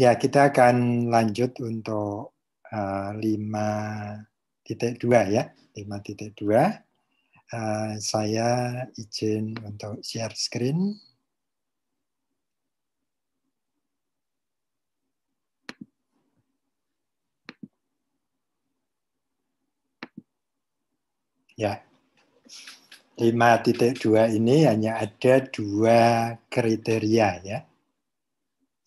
Ya, kita akan lanjut untuk 5.2 ya. 5.2. Saya izin untuk share screen. Ya, 5.2 ini hanya ada 2 kriteria ya.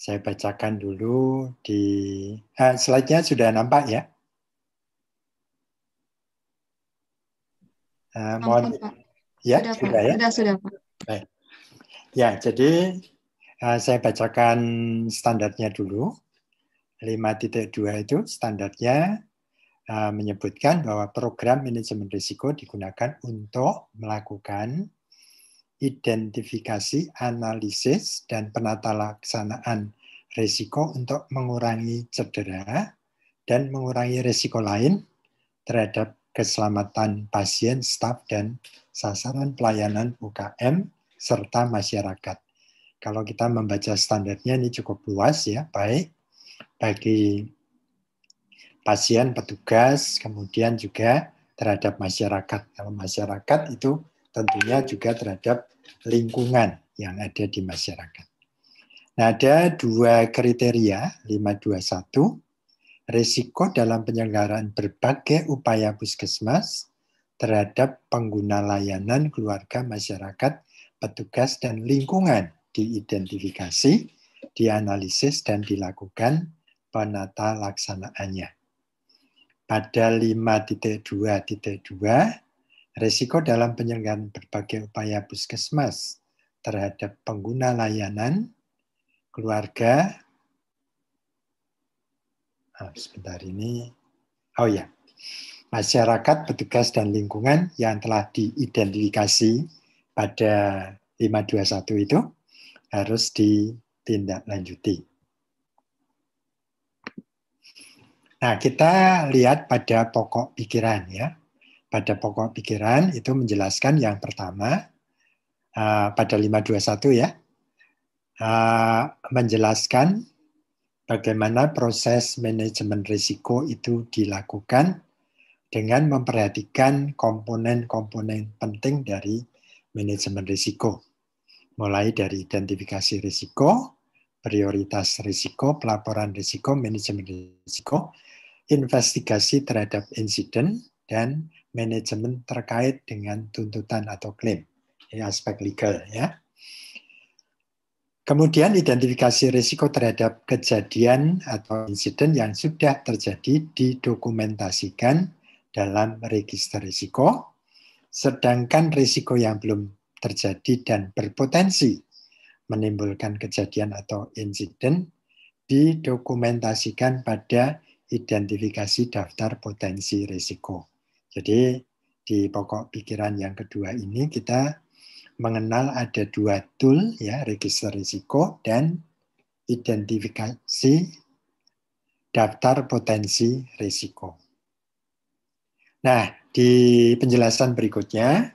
Saya bacakan dulu di slide-nya sudah nampak ya. Mohon Nampak, Pak. ya, Sudah, Pak. sudah ya. Sudah, Pak. Baik. Ya, jadi saya bacakan standarnya dulu. 5.2 itu standarnya menyebutkan bahwa program manajemen risiko digunakan untuk melakukan identifikasi, analisis, dan penata laksanaan risiko untuk mengurangi cedera dan mengurangi risiko lain terhadap keselamatan pasien, staf, dan sasaran pelayanan UKM serta masyarakat. Kalau kita membaca standarnya ini cukup luas ya, baik bagi pasien, petugas, kemudian juga terhadap masyarakat. Kalau masyarakat itu tentunya juga terhadap lingkungan yang ada di masyarakat. Nah, ada 2 kriteria, 521, risiko dalam penyelenggaraan berbagai upaya puskesmas terhadap pengguna layanan keluarga masyarakat, petugas, dan lingkungan diidentifikasi, dianalisis, dan dilakukan penata laksanaannya. Pada 5.2.2, risiko dalam penyelenggaraan berbagai upaya puskesmas terhadap pengguna layanan keluarga. Sebentar ini. Oh ya, masyarakat, petugas, dan lingkungan yang telah diidentifikasi pada 521 itu harus ditindaklanjuti. Nah, kita lihat pada pokok pikiran ya. Pada pokok pikiran itu menjelaskan yang pertama pada 521 ya, menjelaskan bagaimana proses manajemen risiko itu dilakukan dengan memperhatikan komponen-komponen penting dari manajemen risiko. Mulai dari identifikasi risiko, prioritas risiko, pelaporan risiko, manajemen risiko, investigasi terhadap insiden, dan manajemen terkait dengan tuntutan atau klaim. Ini aspek legal ya. Kemudian identifikasi risiko terhadap kejadian atau insiden yang sudah terjadi didokumentasikan dalam register risiko, sedangkan risiko yang belum terjadi dan berpotensi menimbulkan kejadian atau insiden didokumentasikan pada identifikasi daftar potensi risiko. Jadi di pokok pikiran yang kedua ini kita mengenal ada 2 tool ya, register risiko dan identifikasi daftar potensi risiko. Nah, di penjelasan berikutnya,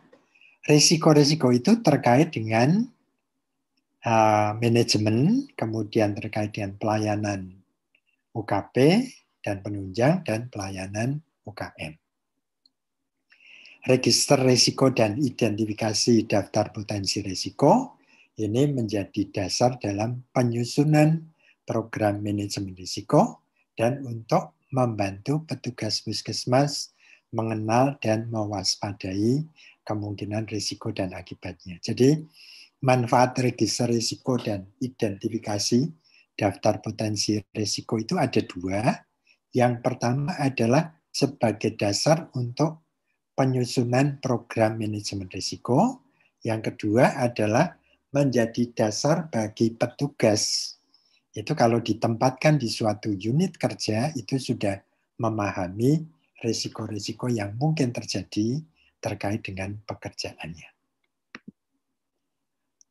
risiko-risiko itu terkait dengan manajemen, kemudian terkait dengan pelayanan UKP dan penunjang, dan pelayanan UKM. Register risiko dan identifikasi daftar potensi risiko ini menjadi dasar dalam penyusunan program manajemen risiko dan untuk membantu petugas puskesmas mengenal dan mewaspadai kemungkinan risiko dan akibatnya. Jadi manfaat register risiko dan identifikasi daftar potensi risiko itu ada 2. Yang pertama adalah sebagai dasar untuk penyusunan program manajemen risiko. Yang kedua adalah menjadi dasar bagi petugas. Itu kalau ditempatkan di suatu unit kerja, itu sudah memahami risiko-risiko yang mungkin terjadi terkait dengan pekerjaannya.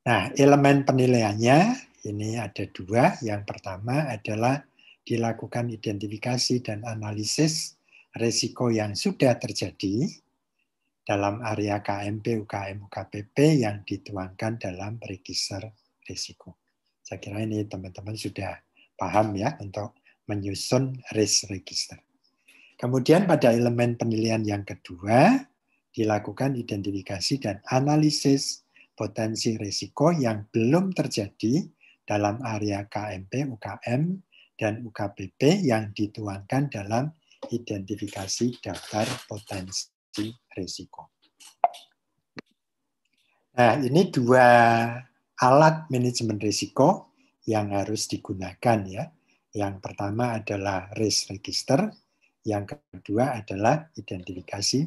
Nah, elemen penilaiannya ini ada 2. Yang pertama adalah dilakukan identifikasi dan analisis risiko yang sudah terjadi dalam area KMP, UKM, UKPP yang dituangkan dalam register risiko. Saya kira ini teman-teman sudah paham ya untuk menyusun risk register. Kemudian pada elemen penilaian yang kedua, dilakukan identifikasi dan analisis potensi risiko yang belum terjadi dalam area KMP, UKM, dan UKPP yang dituangkan dalam identifikasi daftar potensi risiko. Nah, ini dua alat manajemen risiko yang harus digunakan ya. Yang pertama adalah risk register, yang kedua adalah identifikasi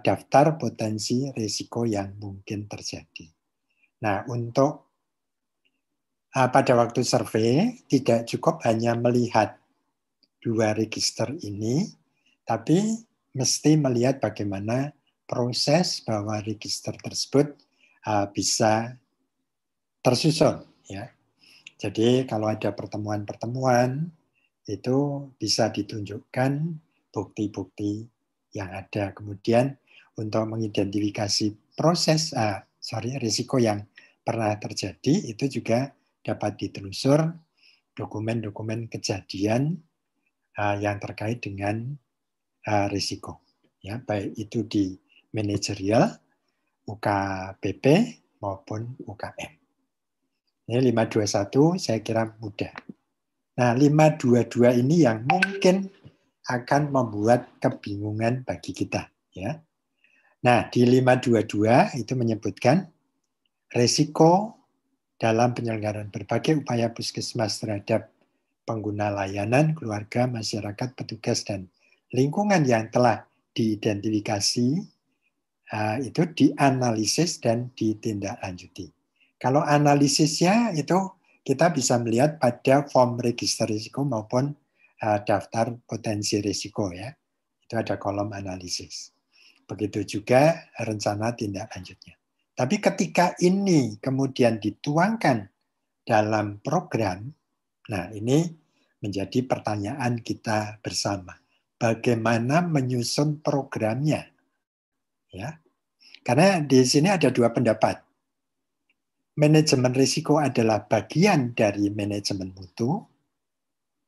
daftar potensi risiko yang mungkin terjadi. Nah, untuk pada waktu survei tidak cukup hanya melihat dua register ini, tapi mesti melihat bagaimana proses bahwa register tersebut bisa tersusun. Ya. Jadi kalau ada pertemuan-pertemuan, itu bisa ditunjukkan bukti-bukti yang ada. Kemudian untuk mengidentifikasi risiko yang pernah terjadi, itu juga dapat ditelusur dokumen-dokumen kejadian yang terkait dengan risiko. Ya, baik itu di manajerial, UKPP maupun UKM. Ini 521 saya kira mudah. Nah, 522 ini yang mungkin akan membuat kebingungan bagi kita. Ya. Nah, di 522 itu menyebutkan risiko dalam penyelenggaraan berbagai upaya puskesmas terhadap pengguna layanan, keluarga, masyarakat, petugas, dan lingkungan yang telah diidentifikasi itu dianalisis dan ditindaklanjuti. Kalau analisisnya itu kita bisa melihat pada form register risiko maupun daftar potensi risiko ya. Itu ada kolom analisis. Begitu juga rencana tindak lanjutnya. Tapi ketika ini kemudian dituangkan dalam program, nah ini menjadi pertanyaan kita bersama. Bagaimana menyusun programnya? Ya. Karena di sini ada dua pendapat. Manajemen risiko adalah bagian dari manajemen mutu,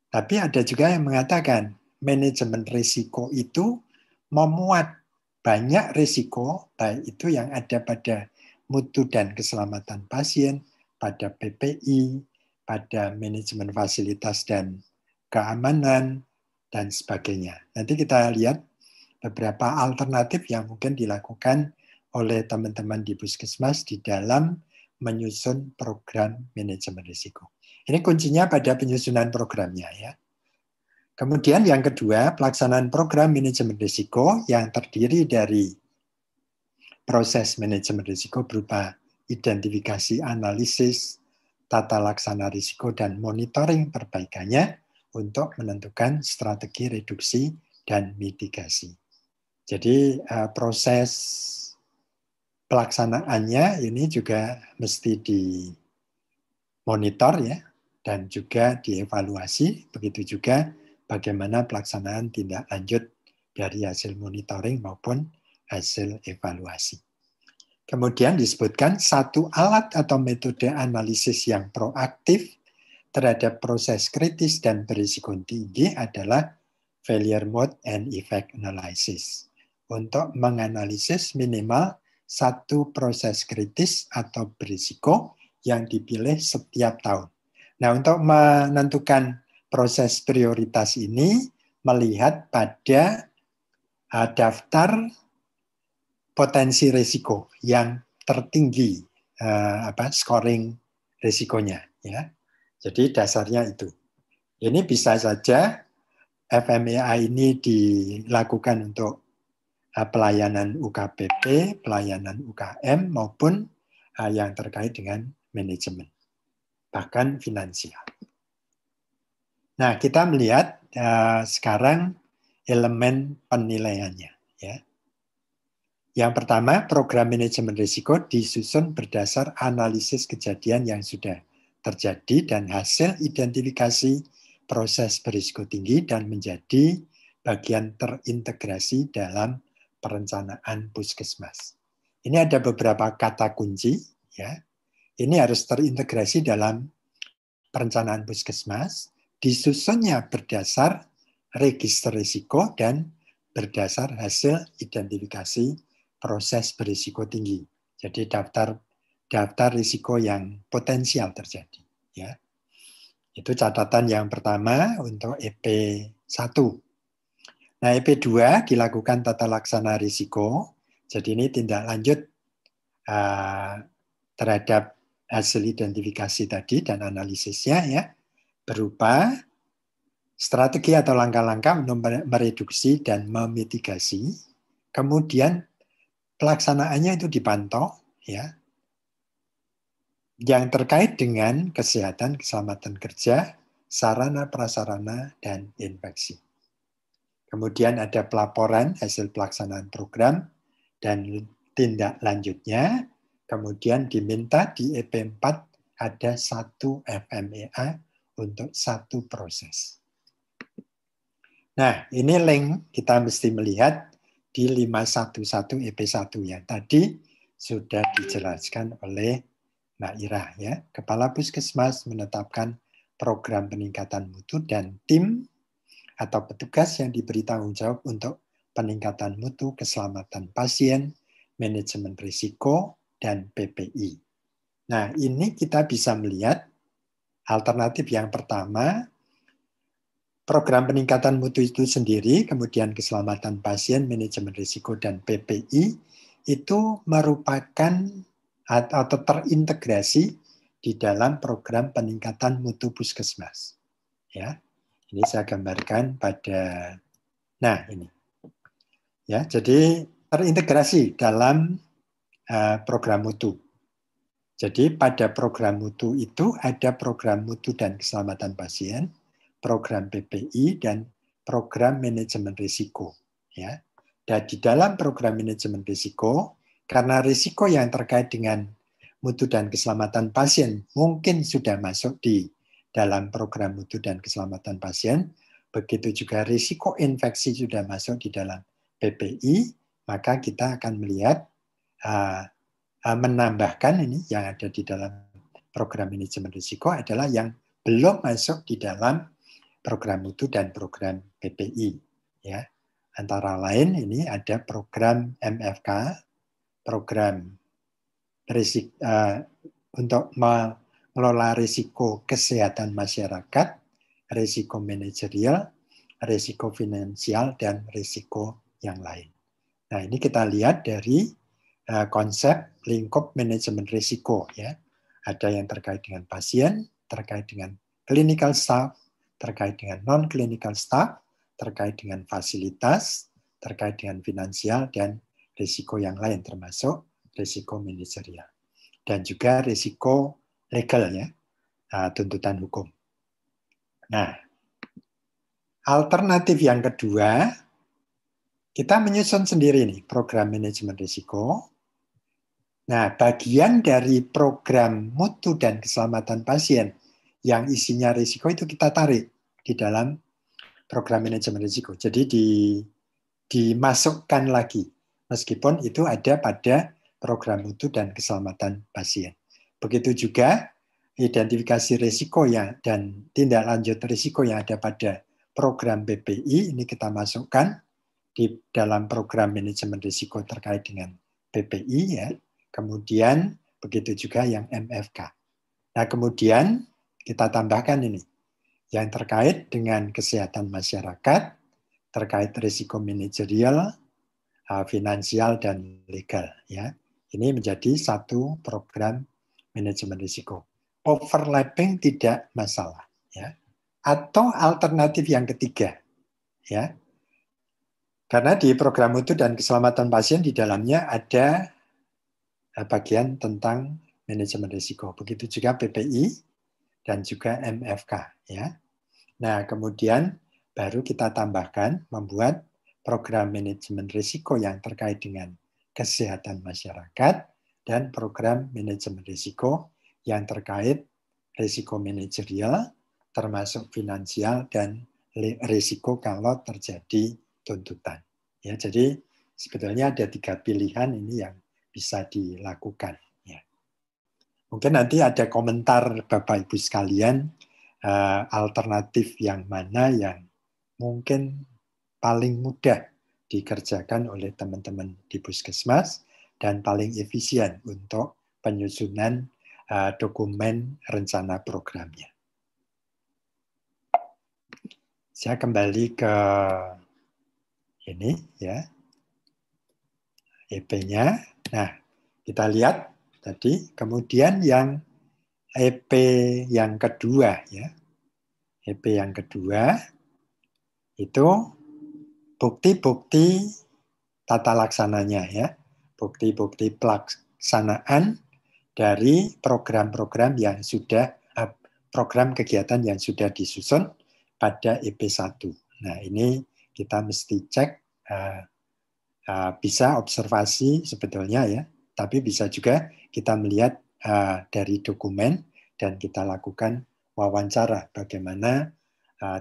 tapi ada juga yang mengatakan manajemen risiko itu memuat banyak risiko, baik itu yang ada pada mutu dan keselamatan pasien, pada PPI, pada manajemen fasilitas dan keamanan, dan sebagainya. Nanti kita lihat beberapa alternatif yang mungkin dilakukan oleh teman-teman di Puskesmas di dalam menyusun program manajemen risiko. Ini kuncinya pada penyusunan programnya ya. Kemudian yang kedua, pelaksanaan program manajemen risiko yang terdiri dari proses manajemen risiko berupa identifikasi, analisis, tata laksana risiko, dan monitoring perbaikannya untuk menentukan strategi reduksi dan mitigasi. Jadi proses pelaksanaannya ini juga mesti dimonitor ya, dan juga dievaluasi. Begitu juga bagaimana pelaksanaan tindak lanjut dari hasil monitoring maupun hasil evaluasi. Kemudian disebutkan satu alat atau metode analisis yang proaktif terhadap proses kritis dan berisiko tinggi adalah failure mode and effect analysis. Untuk menganalisis minimal satu proses kritis atau berisiko yang dipilih setiap tahun. Nah, untuk menentukan proses prioritas ini melihat pada daftar potensi risiko yang tertinggi scoring risikonya ya. Jadi dasarnya itu. Ini bisa saja FMEA ini dilakukan untuk pelayanan UKPP, pelayanan UKM, maupun yang terkait dengan manajemen, bahkan finansial. Nah, kita melihat sekarang elemen penilaiannya. Ya. Yang pertama, program manajemen risiko disusun berdasar analisis kejadian yang sudah terjadi dan hasil identifikasi proses berisiko tinggi dan menjadi bagian terintegrasi dalam perencanaan puskesmas. Ini ada beberapa kata kunci, ya. Ini harus terintegrasi dalam perencanaan puskesmas, disusunnya berdasar register risiko dan berdasar hasil identifikasi proses berisiko tinggi. Jadi daftar risiko yang potensial terjadi. Ya. Itu catatan yang pertama untuk EP1. Nah, EP2 dilakukan tata laksana risiko. Jadi ini tindak lanjut terhadap hasil identifikasi tadi dan analisisnya ya, berupa strategi atau langkah-langkah untuk mereduksi dan memitigasi. Kemudian pelaksanaannya itu dipantau ya, yang terkait dengan kesehatan, keselamatan kerja, sarana prasarana dan infeksi. Kemudian ada pelaporan hasil pelaksanaan program dan tindak lanjutnya. Kemudian diminta di EP4 ada 1 FMEA untuk 1 proses. Nah, ini link kita mesti melihat di 511 EP1 yang tadi sudah dijelaskan oleh Mbak Ira ya. Kepala Puskesmas menetapkan program peningkatan mutu dan tim atau petugas yang diberi tanggung jawab untuk peningkatan mutu keselamatan pasien, manajemen risiko, dan PPI. Nah, ini kita bisa melihat alternatif yang pertama, program peningkatan mutu itu sendiri, kemudian keselamatan pasien, manajemen risiko, dan PPI, itu merupakan atau terintegrasi di dalam program peningkatan mutu puskesmas. Ya, ini saya gambarkan pada, nah ini, ya, jadi terintegrasi dalam program mutu. Jadi pada program mutu itu ada program mutu dan keselamatan pasien, program PPI, dan program manajemen risiko. Ya. Dan di dalam program manajemen risiko, karena risiko yang terkait dengan mutu dan keselamatan pasien mungkin sudah masuk di dalam program mutu dan keselamatan pasien, begitu juga risiko infeksi sudah masuk di dalam PPI, maka kita akan melihat menambahkan ini yang ada di dalam program manajemen risiko adalah yang belum masuk di dalam program mutu dan program PPI. Ya. Antara lain ini ada program MFK, program untuk mengelola risiko kesehatan masyarakat, risiko manajerial, risiko finansial, dan risiko yang lain. Nah, ini kita lihat dari konsep lingkup manajemen risiko. Ya. Ada yang terkait dengan pasien, terkait dengan clinical staff, terkait dengan non-clinical staff, terkait dengan fasilitas, terkait dengan finansial, dan risiko yang lain termasuk risiko manajerial. Dan juga risiko legal, ya, tuntutan hukum. Nah, alternatif yang kedua, kita menyusun sendiri nih program manajemen risiko. Nah, bagian dari program mutu dan keselamatan pasien yang isinya risiko itu kita tarik di dalam program manajemen risiko. Jadi dimasukkan lagi, meskipun itu ada pada program mutu dan keselamatan pasien. Begitu juga identifikasi risiko dan tindak lanjut risiko yang ada pada program PPI, ini kita masukkan di dalam program manajemen risiko terkait dengan PPI, ya. Kemudian begitu juga yang MFK. Nah, kemudian kita tambahkan ini yang terkait dengan kesehatan masyarakat, terkait risiko manajerial, finansial, dan legal. Ya. Ini menjadi satu program manajemen risiko. Overlapping tidak masalah. Ya. Atau alternatif yang ketiga. Ya. Karena di program mutu dan keselamatan pasien di dalamnya ada bagian tentang manajemen risiko. Begitu juga PPI dan juga MFK. Ya. Nah, kemudian baru kita tambahkan membuat program manajemen risiko yang terkait dengan kesehatan masyarakat dan program manajemen risiko yang terkait risiko manajerial, termasuk finansial dan risiko kalau terjadi tuntutan. Ya, jadi sebetulnya ada 3 pilihan ini yang bisa dilakukan. Ya. Mungkin nanti ada komentar Bapak Ibu sekalian, alternatif yang mana yang mungkin paling mudah dikerjakan oleh teman-teman di puskesmas dan paling efisien untuk penyusunan dokumen rencana programnya. Saya kembali ke ini ya, EP-nya. Nah, kita lihat tadi, kemudian yang EP yang kedua ya. EP yang kedua itu bukti-bukti tata laksananya ya. Bukti-bukti pelaksanaan dari program-program yang sudah program kegiatan yang sudah disusun pada EP1. Nah, ini kita mesti cek, bisa observasi sebetulnya ya, tapi bisa juga kita melihat dari dokumen dan kita lakukan wawancara bagaimana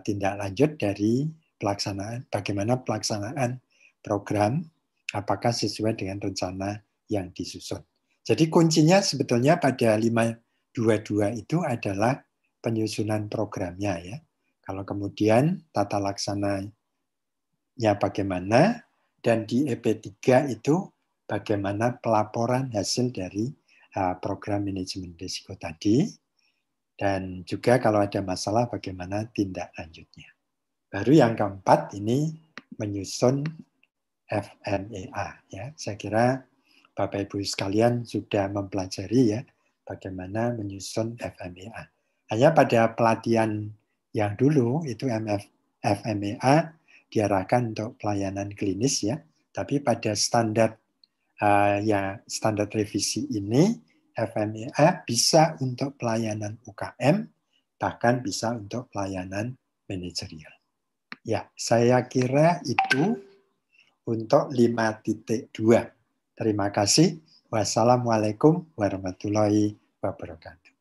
tindak lanjut dari pelaksanaan, bagaimana pelaksanaan program, apakah sesuai dengan rencana yang disusun. Jadi kuncinya sebetulnya pada 522 itu adalah penyusunan programnya ya. Kalau kemudian tata laksananya bagaimana, dan di EP3 itu bagaimana pelaporan hasil dari program manajemen risiko tadi, dan juga kalau ada masalah bagaimana tindak lanjutnya. Baru yang keempat ini menyusun FMEA ya. Saya kira Bapak Ibu sekalian sudah mempelajari ya bagaimana menyusun FMEA. Hanya pada pelatihan yang dulu itu FMEA diarahkan untuk pelayanan klinis ya, tapi pada standar ya standar revisi ini FMEA bisa untuk pelayanan UKM, bahkan bisa untuk pelayanan manajerial. Ya, saya kira itu untuk 5.2. Terima kasih. Wassalamualaikum warahmatullahi wabarakatuh.